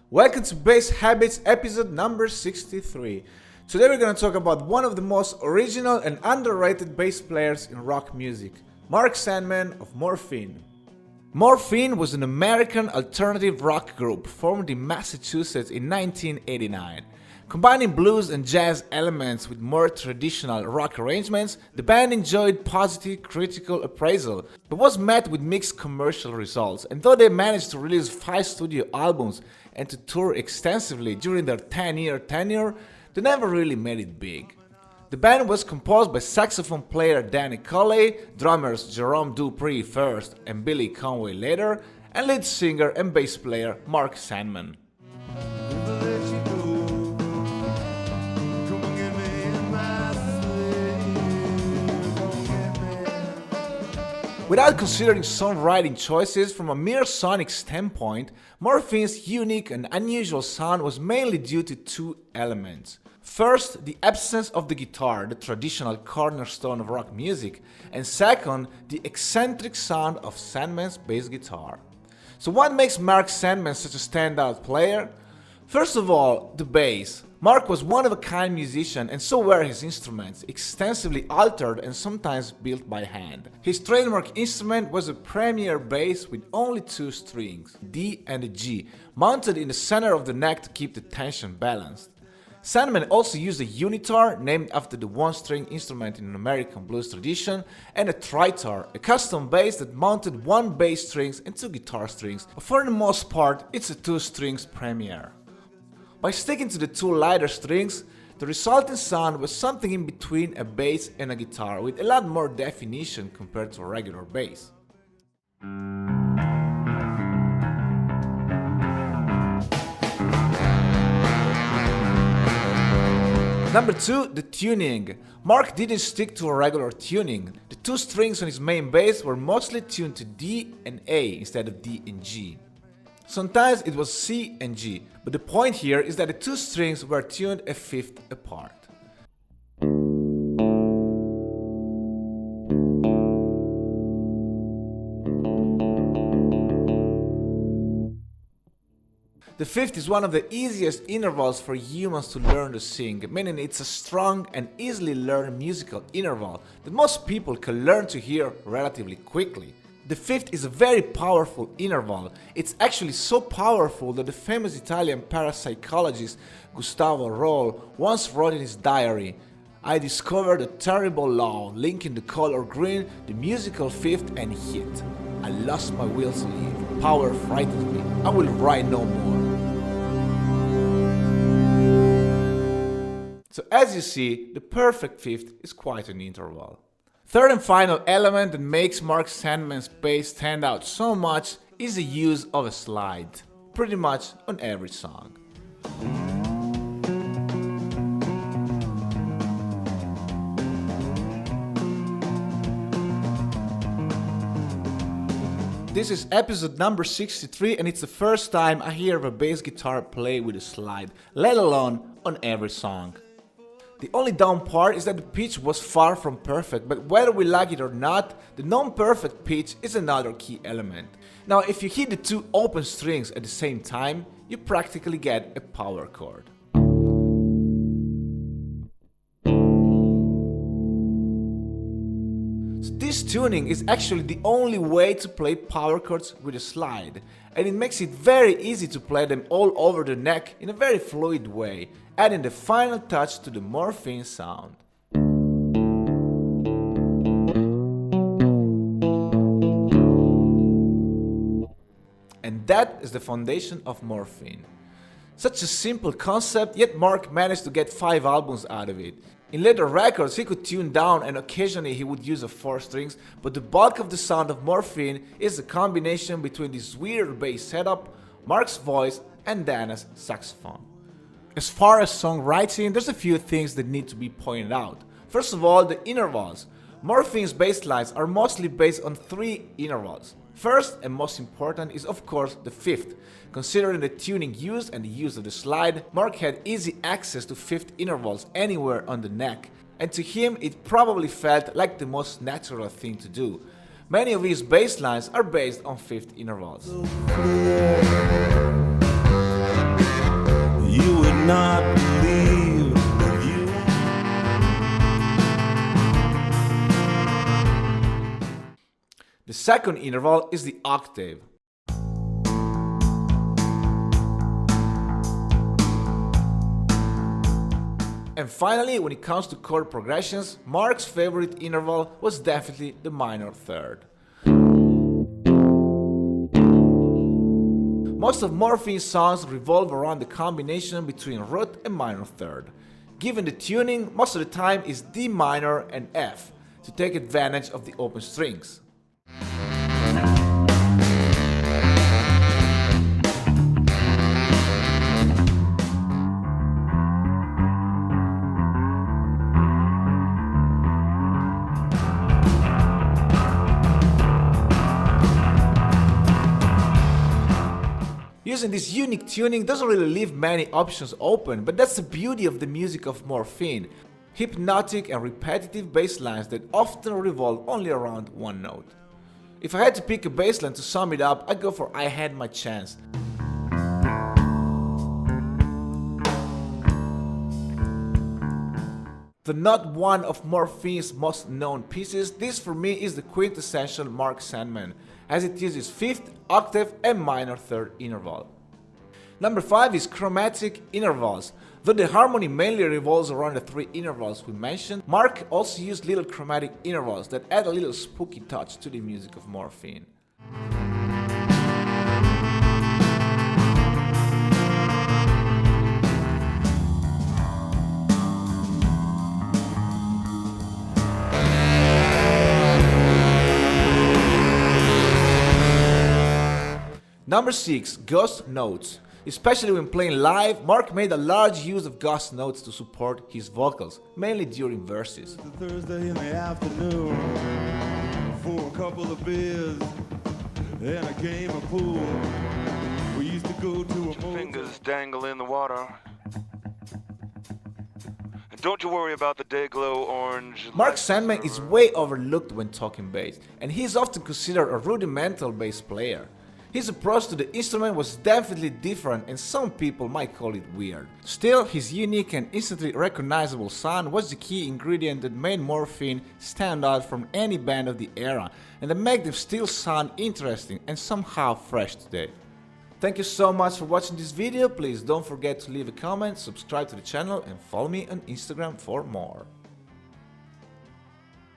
Welcome to Bass Habits episode number 63. Today we're going to talk about one of the most original and underrated bass players in rock music, Mark Sandman of Morphine. Morphine was an American alternative rock group formed in Massachusetts in 1989. Combining blues and jazz elements with more traditional rock arrangements, the band enjoyed positive critical appraisal, but was met with mixed commercial results. And though they managed to release 5 studio albums and to tour extensively during their 10-year tenure, they never really made it big. The band was composed by saxophone player Danny Colley, drummers Jerome Dupree first and Billy Conway later, and lead singer and bass player Mark Sandman. Without considering songwriting choices from a mere sonic standpoint, Morphine's unique and unusual sound was mainly due to 2 elements. First, the absence of the guitar, the traditional cornerstone of rock music, and second, the eccentric sound of Sandman's bass guitar. So what makes Mark Sandman such a standout player? First of all, the bass. Mark was one-of-a-kind musician, and so were his instruments, extensively altered and sometimes built by hand. His trademark instrument was a premier bass with only 2 strings, D and a G, mounted in the center of the neck to keep the tension balanced. Sandman also used a unitar, named after the 1-string instrument in an American blues tradition, and a tritar, a custom bass that mounted 1 bass strings and 2 guitar strings, but for the most part it's a 2 strings premier. By sticking to the 2 lighter strings, the resulting sound was something in between a bass and a guitar, with a lot more definition compared to a regular bass. Number 2, the tuning. Mark didn't stick to a regular tuning. The 2 strings on his main bass were mostly tuned to D and A instead of D and G. Sometimes it was C and G, but the point here is that the 2 strings were tuned a fifth apart. The fifth is one of the easiest intervals for humans to learn to sing, meaning it's a strong and easily learned musical interval that most people can learn to hear relatively quickly. The fifth is a very powerful interval. It's actually so powerful that the famous Italian parapsychologist Gustavo Roll once wrote in his diary, "I discovered a terrible law linking the color green, the musical fifth, and hit. I lost my will to live. Power frightens me. I will write no more." So as you see, the perfect fifth is quite an interval. Third and final element that makes Mark Sandman's bass stand out so much is the use of a slide, pretty much on every song. This is episode number 63 and it's the first time I hear of a bass guitar play with a slide, let alone on every song. The only down part is that the pitch was far from perfect, but whether we like it or not, the non-perfect pitch is another key element. Now, if you hit the 2 open strings at the same time, you practically get a power chord. So this tuning is actually the only way to play power chords with a slide, and it makes it very easy to play them all over the neck in a very fluid way, adding the final touch to the Morphine sound. And that is the foundation of Morphine. Such a simple concept, yet Mark managed to get 5 albums out of it. In later records he could tune down and occasionally he would use a 4 strings, but the bulk of the sound of Morphine is a combination between this weird bass setup, Mark's voice, and Dana's saxophone. As far as songwriting, there's a few things that need to be pointed out. First of all, the intervals. Morphine's bass lines are mostly based on 3 intervals. First and most important is of course the fifth. Considering the tuning used and the use of the slide, Mark had easy access to fifth intervals anywhere on the neck, and to him it probably felt like the most natural thing to do. Many of his bass lines are based on fifth intervals. second interval is the octave. And finally, when it comes to chord progressions, Mark's favorite interval was definitely the minor third. Most of Morphine's songs revolve around the combination between root and minor third. Given the tuning, most of the time is D minor and F to take advantage of the open strings. Using this unique tuning doesn't really leave many options open, but that's the beauty of the music of Morphine. Hypnotic and repetitive bass lines that often revolve only around one note. If I had to pick a bass line to sum it up, I'd go for I Had My Chance. The not one of Morphine's most known pieces, this for me is the quintessential Mark Sandman, as it uses 5th, octave and minor third interval. Number 5 is chromatic intervals. Though the harmony mainly revolves around the 3 intervals we mentioned, Mark also used little chromatic intervals that add a little spooky touch to the music of Morphine. Number 6. Ghost notes. Especially when playing live, Mark made a large use of ghost notes to support his vocals, mainly during verses. Thursday in the afternoon, for a couple of beers and a game of pool. We used to go to a fingers dangle in the water. And don't you worry about the day glow orange. Mark Sandman is way overlooked when talking bass, and he is often considered a rudimental bass player. His approach to the instrument was definitely different and some people might call it weird. Still, his unique and instantly recognizable sound was the key ingredient that made Morphine stand out from any band of the era and that made them still sound interesting and somehow fresh today. Thank you so much for watching this video. Please don't forget to leave a comment, subscribe to the channel and follow me on Instagram for more.